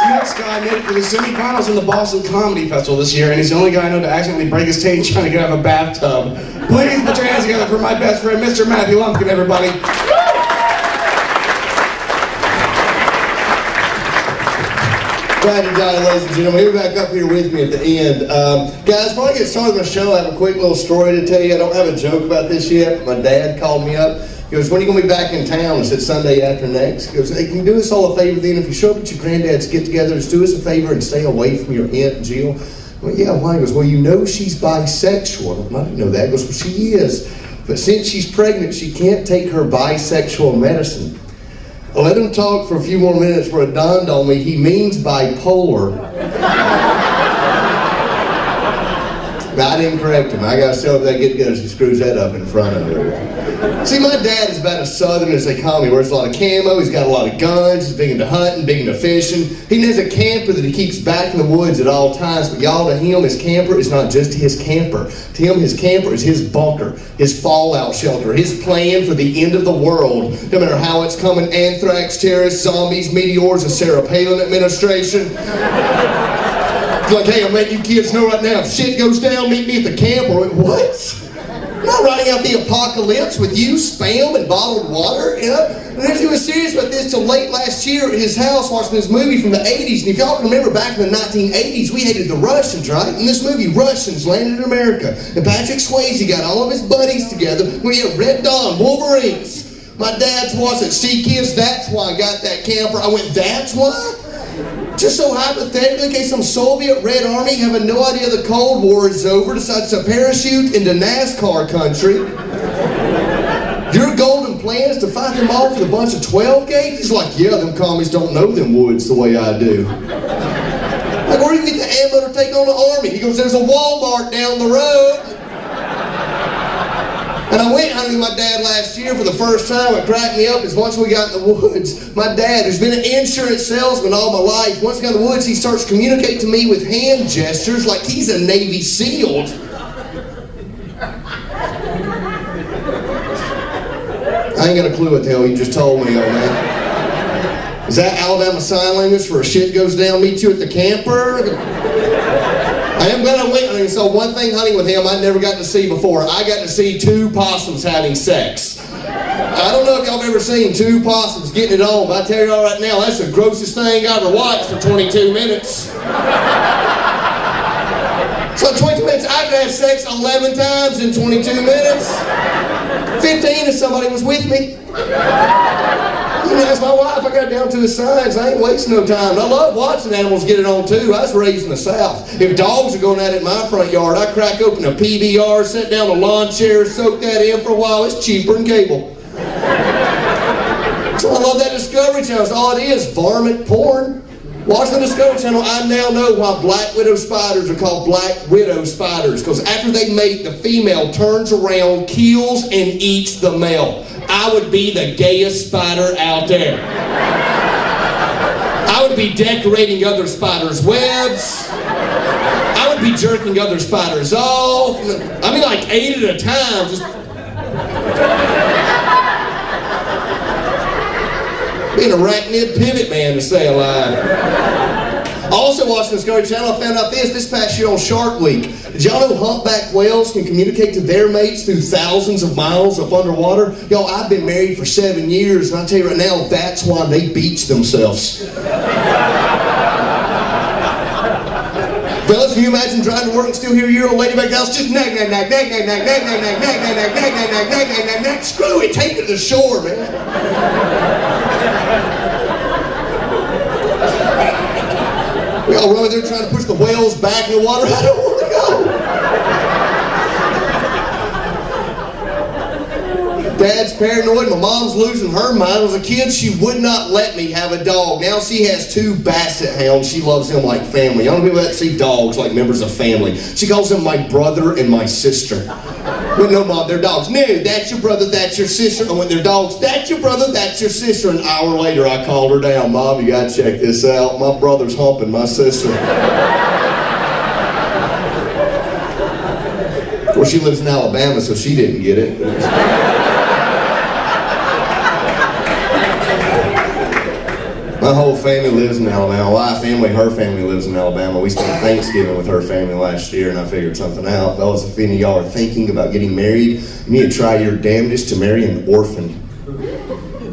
next guy made it to the semifinals in the Boston Comedy Festival this year, and he's the only guy I know to accidentally break his tail trying to get out of a bathtub. Please put your hands together for my best friend, Mr. Matthew Lumpkin, everybody. Glad to die, ladies and gentlemen. You're back up here with me at the end. Guys, before I get started with my show, I have a quick little story to tell you. I don't have a joke about this yet. My dad called me up. He goes, when are you going to be back in town? I said, Sunday after next. He goes, hey, can you do us all a favor then? If you show up at your granddad's get-together, just do us a favor and stay away from your Aunt Jill. Well, yeah, why? He goes, well, you know she's bisexual. I didn't know that. He goes, well, she is. But since she's pregnant, she can't take her bisexual medicine. I let him talk for a few more minutes before it dawned on me he means bipolar. I didn't correct him. I got to sell that get-together, so he screws that up in front of her. See, my dad is about as southern as they call me. He wears a lot of camo, he's got a lot of guns, he's big into hunting, big into fishing. He has a camper that he keeps back in the woods at all times, but y'all, to him, his camper is not just his camper. To him, his camper is his bunker, his fallout shelter, his plan for the end of the world. No matter how it's coming, anthrax, terrorists, zombies, meteors, the Sarah Palin administration. Like, hey, I'm letting you kids know right now, if shit goes down, meet me at the camp. Or what? I'm not writing out the apocalypse with you, spam, and bottled water, you know? And he was serious about this till late last year at his house watching this movie from the 80s. And if y'all can remember back in the 1980s, we hated the Russians, right? In this movie, Russians landed in America. And Patrick Swayze got all of his buddies together. We had Red Dawn, Wolverines. My dad's wasn't. See, kids, that's why I got that camper. I went, that's why? Just so hypothetically, in case some Soviet Red Army, having no idea the Cold War is over, decides to parachute into NASCAR country. Your golden plan is to fight them off with a bunch of 12 gauge? He's like, yeah, them commies don't know them woods the way I do. Like, where do you get the ammo to take on the army? He goes, there's a Walmart down the road. And I went hunting with my dad last year for the first time. What cracked me up is once we got in the woods, my dad, who's been an insurance salesman all my life, once we got in the woods, he starts communicating to me with hand gestures like he's a Navy SEAL. I ain't got a clue what the hell he just told me, old man. Is that Alabama Sign Language for a shit goes down, meet you at the camper? I am glad I went hunting, so one thing hunting with him I never got to see before. I got to see two possums having sex. I don't know if y'all have ever seen two possums getting it on, but I tell y'all right now, that's the grossest thing I ever watched for 22 minutes. So in 22 minutes, I could have sex 11 times in 22 minutes. 15 if somebody was with me. You know, that's my wife. I got down to the science. I ain't wasting no time. I love watching animals get it on too. I was raised in the South. If dogs are going at it in my front yard, I crack open a PBR, sit down a lawn chair, soak that in for a while. It's cheaper than cable. So I love that Discovery Channel. It's all it is, varmint porn. Watching the Discovery Channel, I now know why black widow spiders are called black widow spiders. Because after they mate, the female turns around, kills, and eats the male. I would be the gayest spider out there. I would be decorating other spiders' webs. I would be jerking other spiders off. I mean, like 8 at a time. Just being an arachnid pivot man to stay alive. Also watching the Discovery Channel, I found out this past year on Shark Week. Did y'all know humpback whales can communicate to their mates through thousands of miles up underwater? Y'all, I've been married for 7 years, and I tell you right now, that's why they beach themselves. Fellas, can you imagine driving to work and still hear your old lady back in the house just nag, nag, nag, nag, nag, nag, nag, nag, nag, nag, nag, nag, nag, nag, nag, nag, nag, nag, nag, screw it, take it to the shore, man. We all run there trying to push the whales back in the water. I don't want to go. Dad's paranoid. My mom's losing her mind. As a kid, she would not let me have a dog. Now she has 2 basset hounds. She loves them like family. I don't people that see dogs like members of family. She calls them my brother and my sister. But no, Mom, they're dogs. No, that's your brother, that's your sister. And when they're dogs, that's your brother, that's your sister. An hour later, I called her down. Mom, you got to check this out. My brother's humping my sister. Of course, she lives in Alabama, so she didn't get it. My whole family lives in Alabama. My family, her family lives in Alabama. We spent Thanksgiving with her family last year, and I figured something out. Fellas, if any of y'all are thinking about getting married, you need to try your damnedest to marry an orphan.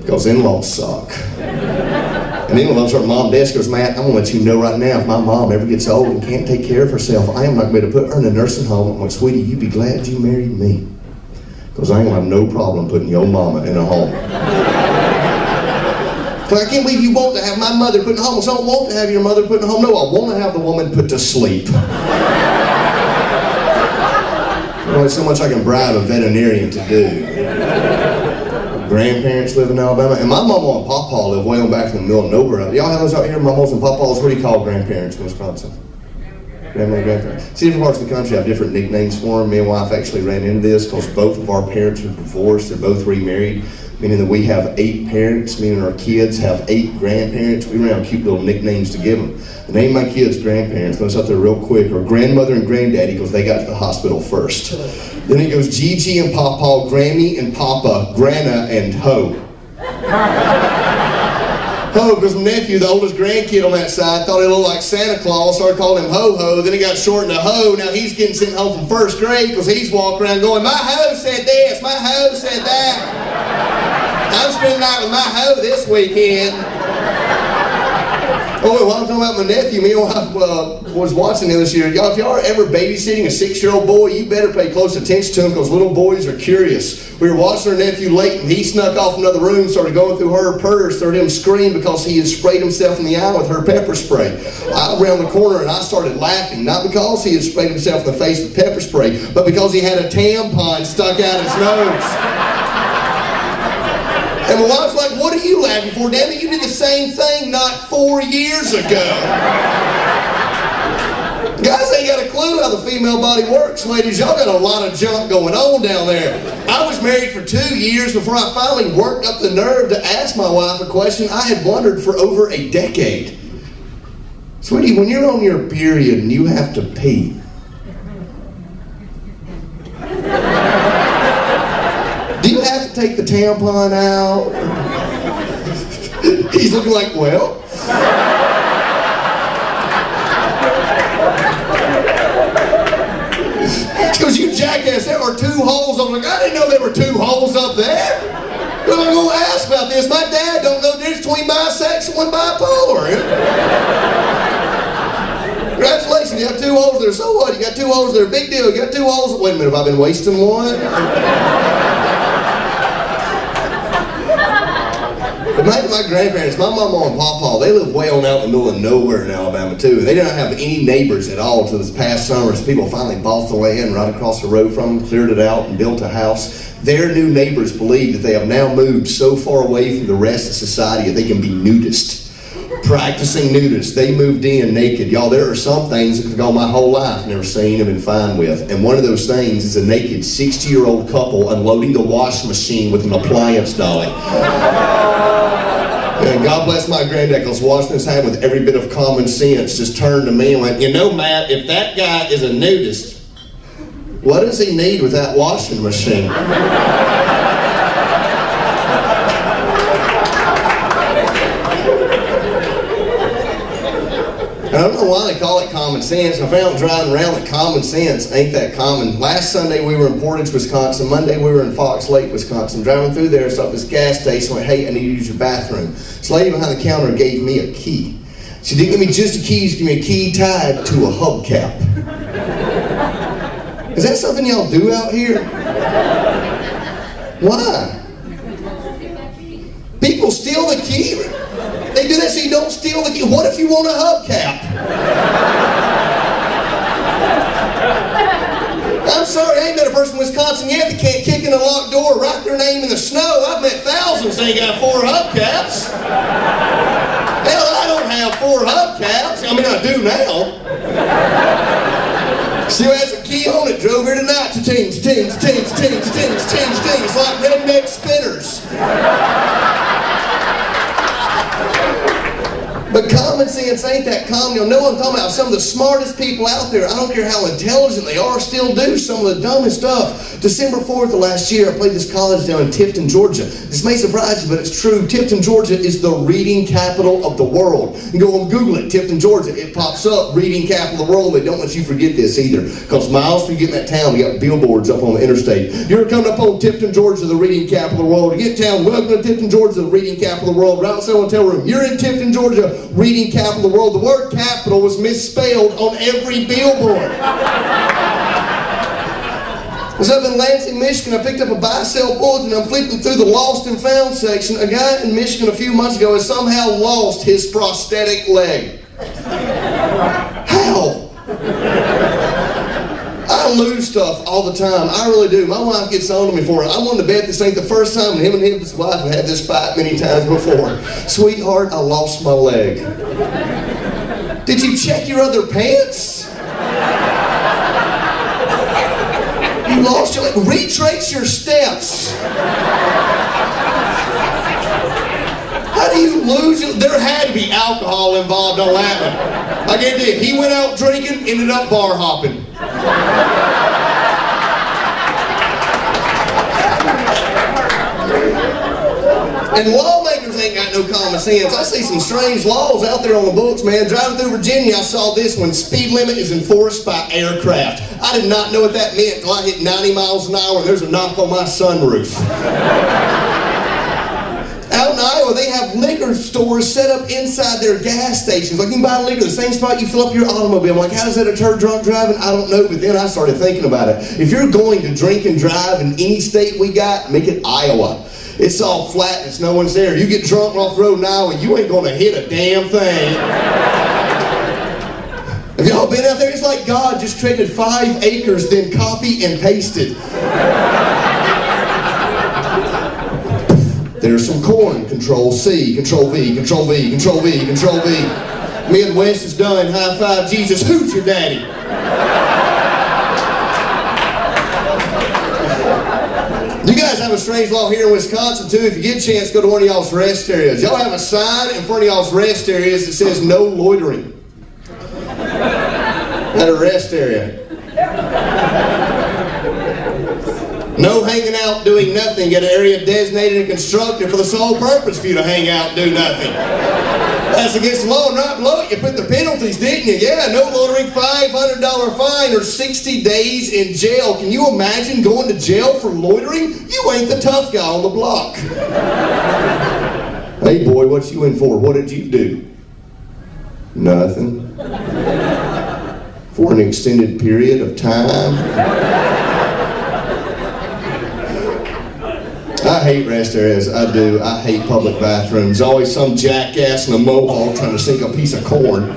Because in-laws suck. And in-laws, her mom desk goes, Matt, I'm going to let you know right now, if my mom ever gets old and can't take care of herself, I am not going to put her in a nursing home. I'm like, sweetie, you be glad you married me. Because I ain't going to have no problem putting your mama in a home. But I can't believe you want to have my mother put in a home. So I don't want to have your mother put in a home. No, I want to have the woman put to sleep. You know, it's so much I can bribe a veterinarian to do. Grandparents live in Alabama, and my mama and papa live way on back in the middle of nowhere. Y'all have those out here, mamas and papas? What do you call grandparents in Wisconsin? Grandma and grandparents. See, different parts of the country have different nicknames for them. Me and wife actually ran into this because both of our parents are divorced. They're both remarried, meaning that we have 8 parents, meaning our kids have 8 grandparents. We ran out cute little nicknames to give them. The name of my kids' grandparents goes up there real quick, or grandmother and granddaddy, because they got to the hospital first. Then it goes Gigi and Papa, Grammy and Papa, Grana and Ho. Ho, because my nephew, the oldest grandkid on that side, thought he looked like Santa Claus, started calling him Ho-Ho, then he got shortened to Ho. Now he's getting sent home from first grade because he's walking around going, my Ho said this, my Ho said that. I'm spending the night with my Ho this weekend. Oh, while I'm talking about my nephew, me and I was watching him this year. Y'all, if y'all are ever babysitting a 6-year-old boy, you better pay close attention to him because little boys are curious. We were watching our nephew Leighton. He snuck off another room, started going through her purse, heard him scream because he had sprayed himself in the eye with her pepper spray. I around the corner and I started laughing, not because he had sprayed himself in the face with pepper spray, but because he had a tampon stuck out his nose. And my wife's like, what are you laughing for? Damn it, you did the same thing not 4 years ago. Guys ain't got a clue how the female body works, ladies. Y'all got a lot of junk going on down there. I was married for 2 years before I finally worked up the nerve to ask my wife a question I had wondered for over a decade. Sweetie, when you're on your period and you have to pee, do you have to take the tampon out? He's looking like, well. She goes, you jackass, there are 2 holes. I'm like, I didn't know there were 2 holes up there. What am I going to ask about this? My dad don't know the difference between bisexual and bipolar. Congratulations, you have 2 holes there. So what? You got 2 holes there. Big deal. You got 2 holes. Wait a minute, have I been wasting one? But my grandparents, my mama and papa, they live way on out in the middle of nowhere in Alabama too. They didn't have any neighbors at all till this past summer. So people finally bought the land right across the road from them, cleared it out, and built a house. Their new neighbors believe that they have now moved so far away from the rest of society that they can be nudist. Practicing nudists. They moved in naked. Y'all, there are some things that I've gone my whole life never seen and been fine with. And one of those things is a naked 60-year-old couple unloading the washing machine with an appliance dolly. And God bless my granddad, because washing his hand with every bit of common sense just turned to me and went, you know, Matt, if that guy is a nudist, what does he need with that washing machine? I don't know why they call it common sense. I found driving around that common sense ain't that common. Last Sunday we were in Portage, Wisconsin. Monday we were in Fox Lake, Wisconsin. Driving through there, stopped at this gas station. Went, hey, I need to use your bathroom. This lady behind the counter gave me a key. She didn't give me just a key, she gave me a key tied to a hubcap. Is that something y'all do out here? Why? People steal the key. They do that so you don't steal the key. What if you want a hubcap? I'm sorry, I ain't met a person in Wisconsin yet that can't kick in a locked door, write their name in the snow. I've met thousands that ain't got 4 hubcaps. Hell, I don't have 4 hubcaps. I mean, I do now. Still has a key on it. Drove here tonight. Tings, tings, tings, tings, tings, tings, tings. It's like redneck spinners. But common sense ain't that common. You'll know what I'm talking about. Some of the smartest people out there, I don't care how intelligent they are, still do some of the dumbest stuff. December 4th of last year, I played this college down in Tifton, Georgia. This may surprise you, but it's true. Tifton, Georgia is the reading capital of the world. You go and Google it, Tifton, Georgia. It pops up, reading capital of the world. They don't let you forget this either. Because miles before you get in that town, we got billboards up on the interstate. You're coming up on Tifton, Georgia, the reading capital of the world. You get in town, welcome to Tifton, Georgia, the reading capital of the world. Right outside the hotel room. You're in Tifton, Georgia, reading capital of the world. The word capital was misspelled on every billboard. I was up in Lansing, Michigan. I picked up a buy-sell bulletin. I'm flipping through the lost and found section. A guy in Michigan a few months ago has somehow lost his prosthetic leg. How? I lose stuff all the time. I really do. My wife gets on to me for it. I wanted to bet this ain't the first time him and his wife have had this fight many times before. Sweetheart, I lost my leg. Did you check your other pants? You lost your leg. Retrace your steps. How do you lose it? There had to be alcohol involved on that one. I guarantee you, he went out drinking, ended up bar hopping. And lawmakers ain't got no common sense. I see some strange laws out there on the books, man. Driving through Virginia, I saw this one. Speed limit is enforced by aircraft. I did not know what that meant until I hit 90 miles an hour and there's a knock on my sunroof. Out in Iowa, they have liquor stores set up inside their gas stations. Like you can buy liquor, the same spot you fill up your automobile. I'm like, how does that deter drunk driving? I don't know, but then I started thinking about it. If you're going to drink and drive in any state we got, make it Iowa. It's all flatness, no one's there. You get drunk off the road in Iowa, you ain't gonna hit a damn thing. Have y'all been out there? It's like God just traded 5 acres, then copy and pasted. There's some corn. Control C, Control V, Control V, Control V, Control V. Midwest is done. High five, Jesus. Who's your daddy? You guys have a strange law here in Wisconsin too. If you get a chance, go to one of y'all's rest areas. Y'all have a sign in front of y'all's rest areas that says no loitering at a rest area. No hanging out doing nothing. Get an area designated and constructed for the sole purpose for you to hang out and do nothing. That's against the law, not below it. You put the penalties, didn't you? Yeah, no loitering, $500 fine, or 60 days in jail. Can you imagine going to jail for loitering? You ain't the tough guy on the block. Hey boy, what you in for? What did you do? Nothing. For an extended period of time. I hate rest areas, I do. I hate public bathrooms. Always some jackass in a mohawk trying to sink a piece of corn.